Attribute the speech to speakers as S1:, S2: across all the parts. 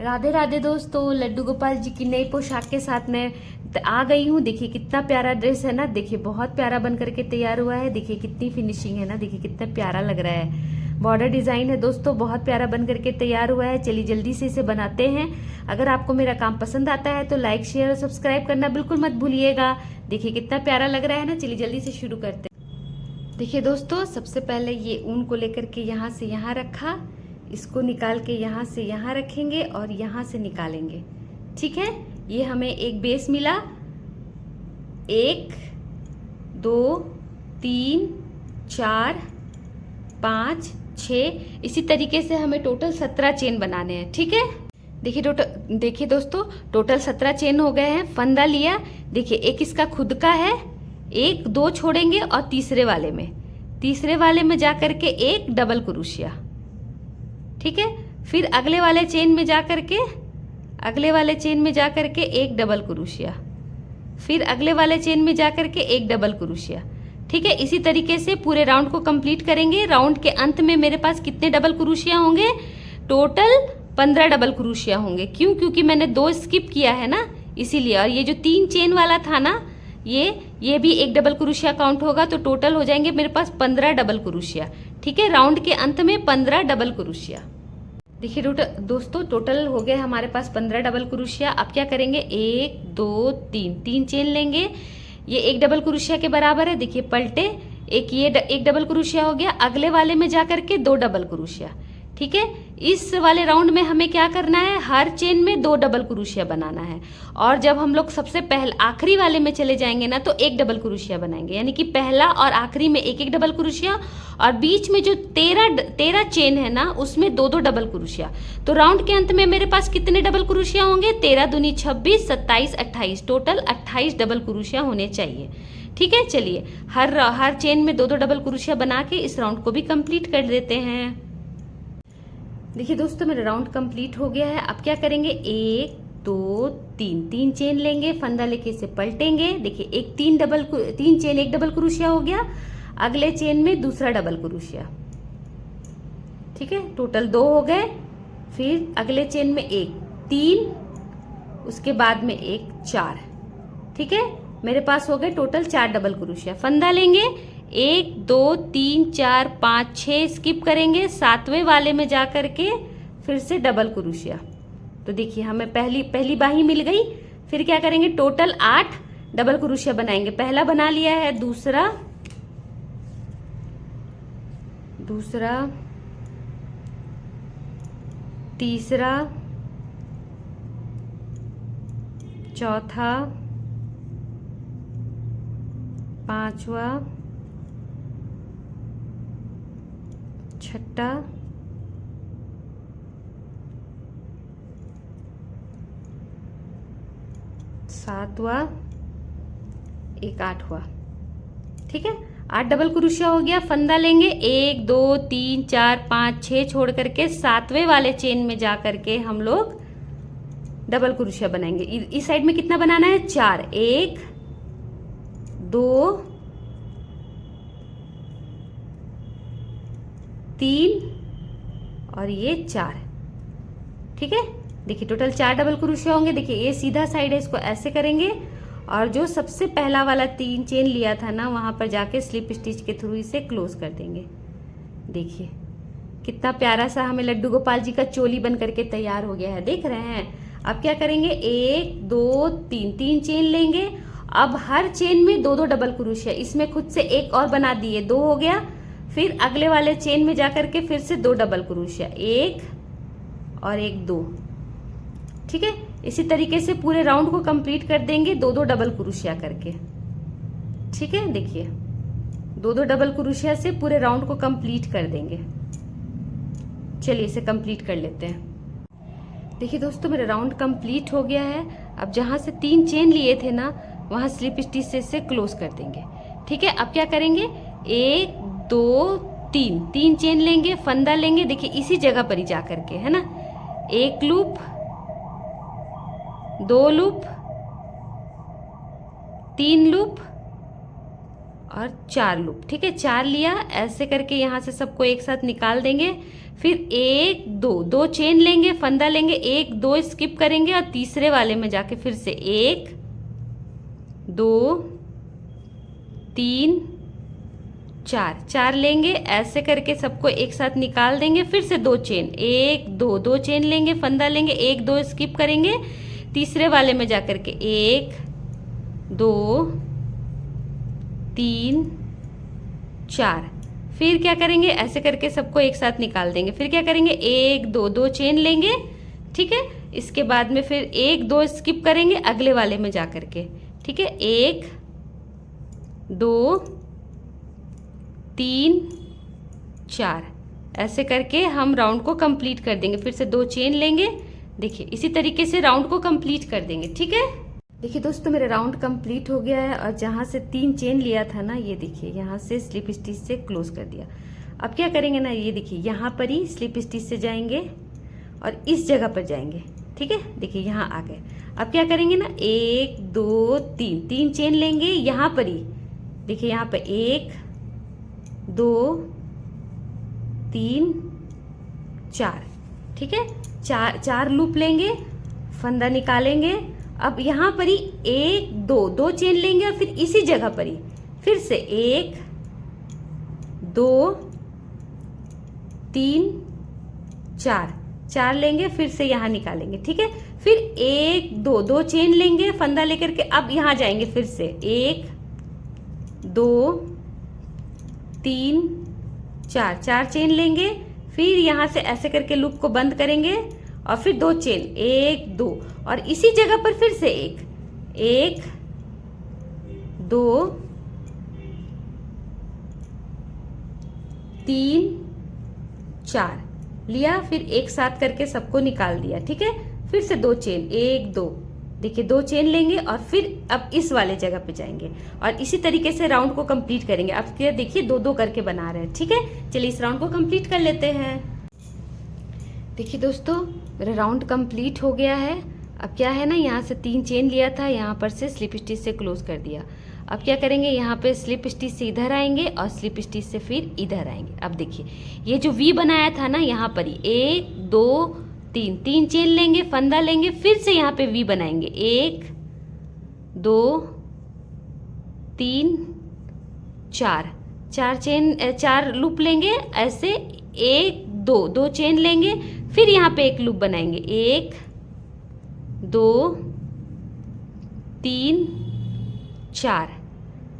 S1: राधे राधे दोस्तों, लड्डू गोपाल जी की नई पोशाक के साथ में आ गई हूँ। देखिए कितना प्यारा ड्रेस है ना, देखिए बहुत प्यारा बन करके तैयार हुआ है। देखिए कितनी फिनिशिंग है ना, देखिए कितना प्यारा लग रहा है। बॉर्डर डिजाइन है दोस्तों, बहुत प्यारा बन करके तैयार हुआ है। चलिए जल्दी से इसे बनाते हैं। अगर आपको मेरा काम पसंद आता है तो लाइक शेयर और सब्सक्राइब करना बिल्कुल मत भूलिएगा। देखिए कितना प्यारा लग रहा है ना। चलिए जल्दी से शुरू करते हैं। देखिए दोस्तों, सबसे पहले ये ऊन को लेकर के यहाँ से यहाँ रखा, इसको निकाल के यहाँ से यहाँ रखेंगे और यहाँ से निकालेंगे। ठीक है, ये हमें एक बेस मिला। 1 2 3 4 5 6, इसी तरीके से हमें टोटल 17 चेन बनाने हैं। ठीक है, देखिए दोस्तों, टोटल 17 चेन हो गए हैं। फंदा लिया, देखिए एक इसका खुद का है, 1 2 छोड़ेंगे और तीसरे वाले में जा करके एक डबल क्रोशिया। ठीक है, फिर अगले वाले चेन में जा करके एक डबल क्रोशिया, फिर अगले वाले चेन में जा करके एक डबल क्रोशिया। ठीक है, इसी तरीके से पूरे राउंड को कंप्लीट करेंगे। राउंड के अंत में मेरे पास कितने डबल क्रोशिया होंगे? टोटल 15 डबल क्रोशिया होंगे। क्यों? क्योंकि मैंने 2 स्किप किया है ना, इसीलिए। और ये जो 3 चेन वाला था ना, ये भी एक डबल क्रोशिया काउंट होगा, तो टोटल हो जाएंगे मेरे पास 15 डबल क्रोशिया। ठीक है, राउंड के अंत में 15 डबल क्रोशिया। देखिए दोस्तों, टोटल हो गए हमारे पास 15 डबल क्रोशिया। अब क्या करेंगे? 1 2 3 चेन लेंगे। ये एक डबल क्रोशिया के बराबर है। देखिए पलटे, एक डबल क्रोशिया हो गया। अगले वाले में जाकर के 2 डबल क्रोशिया। ठीक है, इस वाले राउंड में हमें क्या करना है? हर चेन में 2 डबल क्रोशिया बनाना है। और जब हम लोग सबसे पहले आखिरी वाले में चले जाएंगे ना, तो 1 डबल क्रोशिया बनाएंगे। यानी कि पहला और आखिरी में एक डबल क्रोशिया, और बीच में जो 13 चेन है ना, उसमें 2 डबल क्रोशिया। तो राउंड के अंत में मेरे पास कितने डबल क्रोशिया होंगे? 13 दूनी 26, 27 28, टोटल 28 डबल क्रोशिया होने चाहिए। ठीक है, चलिए हर चेन में 2 डबल क्रोशिया बना के इस राउंड को भी कंप्लीट कर देते हैं। देखिए दोस्तों, मेरा राउंड कंप्लीट हो गया है। अब क्या करेंगे? 1 2 3 चेन लेंगे, फंदा लेके इसे पलटेंगे। देखिए एक 3 चेन, एक डबल क्रोशिया हो गया। अगले चेन में दूसरा डबल क्रोशिया। ठीक है, टोटल 2 हो गए। फिर अगले चेन में 1 3, उसके बाद में 1 4। ठीक है, मेरे पास हो गए टोटल 4 डबल क्रोशिया। फंदा लेंगे, 1 2 3 4 5 6 स्किप करेंगे। 7वें वाले में जा करके फिर से डबल क्रोशिया। तो देखिए हमें पहली बाही मिल गई। फिर क्या करेंगे? टोटल 8 डबल क्रोशिया बनाएंगे। पहला बना लिया है, दूसरा तीसरा, चौथा, 5वां, 6ठा, 7वां, एक 8वां। ठीक है, 8 डबल क्रोशिया हो गया। फंदा लेंगे, 1 2 3 4 5 6 छोड़ करके 7वें वाले चेन में जा करके हम लोग डबल क्रोशिया बनाएंगे। इस साइड में कितना बनाना है? 4, 1 2 3 और ये 4। ठीक है, देखिए टोटल 4 डबल क्रोशिया होंगे। देखिए ये सीधा साइड है, इसको ऐसे करेंगे और जो सबसे पहला वाला 3 चेन लिया था ना, वहां पर जाके स्लिप स्टिच के थ्रू इसे क्लोज कर देंगे। देखिए कितना प्यारा सा हमें लड्डू गोपाल जी का चोली बन करके तैयार हो गया है। देख रहे हैं? अब क्या करेंगे? 1 2 3 चेन लेंगे। अब हर चेन में 2 डबल क्रोशिया। इसमें खुद से एक और बना दिए, 2 हो गया। फिर अगले वाले चेन में जाकर के फिर से 2 डबल क्रोशिया, 1 और 1 2। ठीक है, इसी तरीके से पूरे राउंड को कंप्लीट कर देंगे 2 डबल क्रोशिया करके। ठीक है, देखिए 2 डबल क्रोशिया से पूरे राउंड को कंप्लीट कर देंगे। चलिए इसे कंप्लीट कर लेते हैं। देखिए दोस्तों, मेरा राउंड कंप्लीट हो गया है। अब जहां से 3 चेन लिए थे ना, वहां स्लिप स्टिच से इसे क्लोज कर देंगे। ठीक है, अब क्या करेंगे? 1 2 3 चेन लेंगे, फंदा लेंगे। देखिए इसी जगह पर ही जा करके, है ना, 1 लूप, 2 लूप, 3 लूप और 4 लूप। ठीक है, 4 लिया। ऐसे करके यहाँ से सबको एक साथ निकाल देंगे। फिर 1 2 2 चेन लेंगे, फंदा लेंगे, 1 2 स्किप करेंगे और तीसरे वाले में जाके फिर से 1 2 3 4 लेंगे, ऐसे करके सबको एक साथ निकाल देंगे। फिर से 2 चेन, 1 2 2 चेन लेंगे, फंदा लेंगे, 1 2 स्किप करेंगे, तीसरे वाले में जाकर के 1 2 3 4। फिर क्या करेंगे, ऐसे करके सबको एक साथ निकाल देंगे। फिर क्या करेंगे, 1 2 2 चेन लेंगे, ठीक है। इसके बाद में फिर 1 2 स्किप करेंगे अगले वाले में जा करके, ठीक है। 1 2 3 4 ऐसे करके हम राउंड को कंप्लीट कर देंगे। फिर से 2 चेन लेंगे, देखिए इसी तरीके से राउंड को कंप्लीट कर देंगे, ठीक है। देखिए दोस्तों, मेरा राउंड कंप्लीट हो गया है और जहाँ से 3 चेन लिया था ना, ये देखिए यहाँ से स्लिप स्टिच से क्लोज कर दिया। अब क्या करेंगे ना, ये देखिए यहाँ पर ही स्लिप स्टिच से जाएंगे और इस जगह पर जाएंगे, ठीक है। देखिए यहाँ आ गए। अब क्या करेंगे ना, 1 2 3 चेन लेंगे यहाँ पर ही, देखिए यहाँ पर 1 2 3 4, ठीक है। चार लूप लेंगे, फंदा निकालेंगे। अब यहाँ पर ही 1 2 2 चेन लेंगे और फिर इसी जगह पर ही फिर से 1 2 3 4 लेंगे, फिर से यहाँ निकालेंगे, ठीक है। फिर 1 2 2 चेन लेंगे, फंदा लेकर के अब यहाँ जाएंगे, फिर से 1 2 3 4 चेन लेंगे। फिर यहाँ से ऐसे करके लूप को बंद करेंगे और फिर 2 चेन, 1 2 और इसी जगह पर फिर से 1 2 3 4 लिया, फिर एक साथ करके सबको निकाल दिया, ठीक है। फिर से 2 चेन, 1 2, देखिए 2 चेन लेंगे और फिर अब इस वाले जगह पे जाएंगे और इसी तरीके से राउंड को कंप्लीट करेंगे। अब क्या देखिए 2 2 करके बना रहे हैं, ठीक है। चलिए इस राउंड को कंप्लीट कर लेते हैं। देखिए दोस्तों, मेरा राउंड कंप्लीट हो गया है। अब क्या है ना, यहाँ से 3 चेन लिया था, यहाँ पर से स्लिप स्टिच से क्लोज कर दिया। अब क्या करेंगे, यहाँ पे स्लिप स्टिच से इधर आएंगे और स्लिप स्टिच से फिर इधर आएंगे। अब देखिए ये जो वी बनाया था ना, यहाँ पर ही 1 2 3 चेन लेंगे, फंदा लेंगे, फिर से यहाँ पे वी बनाएंगे, 1 2 3 4 लूप लेंगे, ऐसे 1 2 चेन लेंगे, फिर यहाँ पे एक लूप बनाएंगे, 1 2 3 4,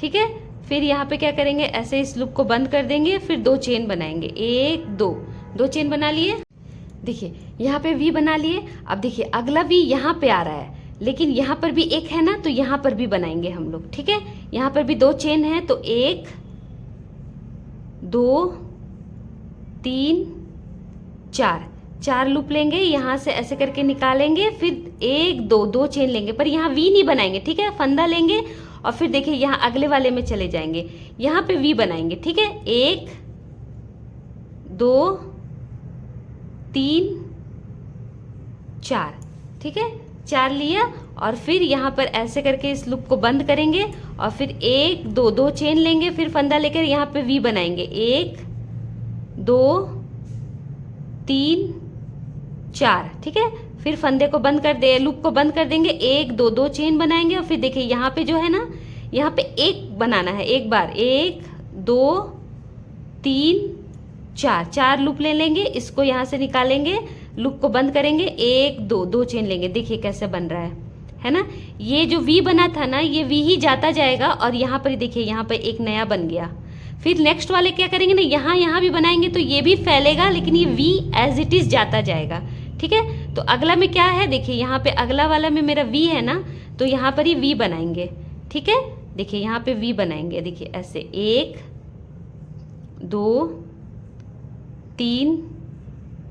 S1: ठीक है। फिर यहाँ पे क्या करेंगे, ऐसे इस लूप को बंद कर देंगे, फिर 2 चेन बनाएंगे, 1 2 चेन बना लिए। देखिए यहाँ पे वी बना लिए। अब देखिए अगला वी यहाँ पे आ रहा है, लेकिन यहाँ पर भी एक है ना, तो यहाँ पर भी बनाएंगे हम लोग, ठीक है। यहाँ पर भी 2 चेन है, तो 1 2 3 4 लूप लेंगे, यहाँ से ऐसे करके निकालेंगे, फिर 1 2 चेन लेंगे, पर यहाँ वी नहीं बनाएंगे, ठीक है। फंदा लेंगे और फिर देखिए यहाँ अगले वाले में चले जाएंगे, यहाँ पे वी बनाएंगे, ठीक है। 1 2 3 4, ठीक है। 4 लिया और फिर यहाँ पर ऐसे करके इस लूप को बंद करेंगे और फिर 1 2 चेन लेंगे, फिर फंदा लेकर यहाँ पे वी बनाएंगे, 1 2 3 4, ठीक है। फिर फंदे को बंद कर दे, लूप को बंद कर देंगे, 1 2 चेन बनाएंगे और फिर देखिए यहाँ पे जो है ना, यहाँ पे एक बनाना है एक बार, 1 2 3 4 लूप ले लेंगे, इसको यहाँ से निकालेंगे, लूप को बंद करेंगे, 1 2 चेन लेंगे। देखिए कैसे बन रहा है ना। ये जो वी बना था ना, ये वी ही जाता जाएगा और यहाँ पर देखिए यहाँ पर एक नया बन गया। फिर नेक्स्ट वाले क्या करेंगे ना, यहाँ भी बनाएंगे तो ये भी फैलेगा, लेकिन ये वी एज इट इज जाता जाएगा, ठीक है। तो अगला में क्या है, देखिए यहाँ पे अगला वाला में मेरा वी है ना, तो यहाँ पर ही वी बनाएंगे, ठीक है। देखिए यहाँ पे वी बनाएंगे, देखिए ऐसे 1 2 3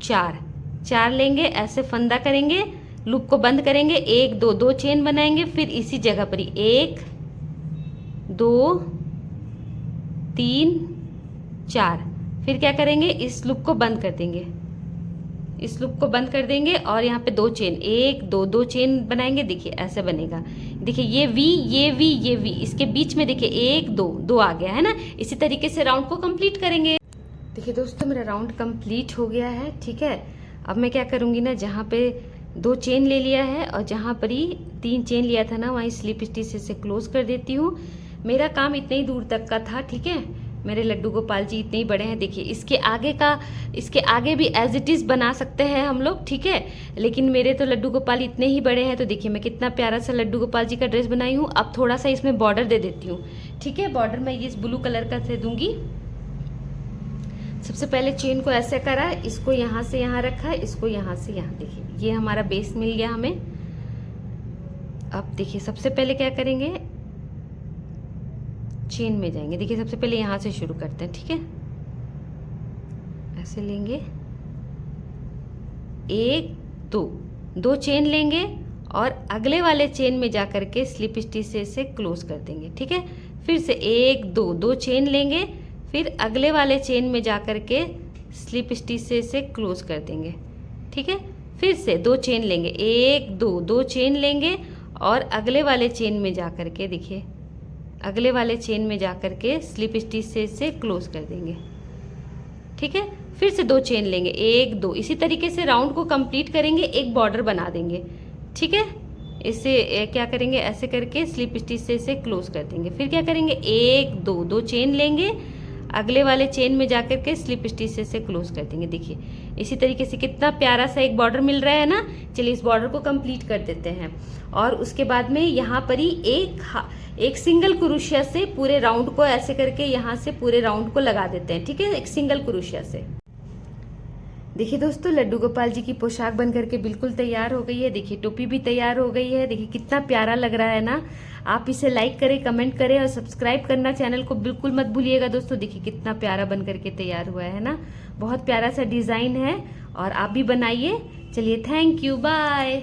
S1: 4 लेंगे, ऐसे फंदा करेंगे, लूप को बंद करेंगे, 1 2 चेन बनाएंगे, फिर इसी जगह पर ही 1 2 3 4, फिर क्या करेंगे, इस लूप को बंद कर देंगे, इस लूप को बंद कर देंगे और यहाँ पे 2 चेन, 1 2 चेन बनाएंगे। देखिए ऐसे बनेगा, देखिए ये वी, इसके बीच में देखिए 1 2 आ गया है ना। इसी तरीके से राउंड को कंप्लीट करेंगे। देखिए दोस्तों, मेरा राउंड कंप्लीट हो गया है। ठीक है, अब मैं क्या करूँगी ना, जहाँ पे 2 चेन ले लिया है और जहाँ पर ही 3 चेन लिया था ना, वहीं स्लिप स्टिच से क्लोज कर देती हूँ। मेरा काम इतने ही दूर तक का था। ठीक है, मेरे लड्डू गोपाल जी इतने ही बड़े हैं। देखिए इसके आगे भी एज इट इज़ बना सकते हैं हम लोग। ठीक है, लेकिन मेरे तो लड्डू गोपाल इतने ही बड़े हैं। तो देखिए मैं कितना प्यारा सा लड्डू गोपाल जी का ड्रेस बनाई हूँ। अब थोड़ा सा इसमें बॉर्डर दे देती हूँ। ठीक है, बॉर्डर मैं इस ब्लू कलर का से दूंगी। सबसे पहले चेन को ऐसे करा, इसको यहाँ से यहाँ रखा, इसको यहाँ से यहाँ। देखिए ये हमारा बेस मिल गया हमें। अब देखिए सबसे पहले क्या करेंगे, चेन में जाएंगे। देखिए सबसे पहले यहाँ से शुरू करते हैं। ठीक है, ऐसे लेंगे, 1 2 चेन लेंगे और अगले वाले चेन में जा करके स्लिप स्टिच से इसे क्लोज कर देंगे। ठीक है, फिर से 1 2 चेन लेंगे, फिर अगले वाले चेन में जा करके स्लिप स्टिच से इसे क्लोज कर देंगे। ठीक है, फिर से 2 चेन लेंगे, 1 2 चेन लेंगे और अगले वाले चेन में जा करके, देखिए अगले वाले चेन में जा करके स्लिप स्टिच से इसे क्लोज कर देंगे। ठीक है, फिर से 2 चेन लेंगे, 1 2। इसी तरीके से राउंड को कंप्लीट करेंगे, एक बॉर्डर बना देंगे। ठीक है, इसे क्या करेंगे, ऐसे करके स्लिप स्टिच से इसे क्लोज कर देंगे। फिर क्या करेंगे, 1 2 चेन लेंगे, अगले वाले चेन में जाकर के स्लिप स्टिच से क्लोज कर देंगे। देखिए इसी तरीके से कितना प्यारा सा एक बॉर्डर मिल रहा है ना। चलिए इस बॉर्डर को कंप्लीट कर देते हैं और उसके बाद में यहाँ पर ही एक सिंगल क्रोशिया से पूरे राउंड को ऐसे करके यहाँ से पूरे राउंड को लगा देते हैं। ठीक है, एक सिंगल क्रोशिया से। देखिए दोस्तों, लड्डू गोपाल जी की पोशाक बन करके बिल्कुल तैयार हो गई है। देखिए टोपी भी तैयार हो गई है। देखिए कितना प्यारा लग रहा है ना। आप इसे लाइक करें, कमेंट करें और सब्सक्राइब करना चैनल को बिल्कुल मत भूलिएगा दोस्तों। देखिए कितना प्यारा बन करके तैयार हुआ है ना। बहुत प्यारा सा डिज़ाइन है और आप भी बनाइए। चलिए थैंक यू, बाय।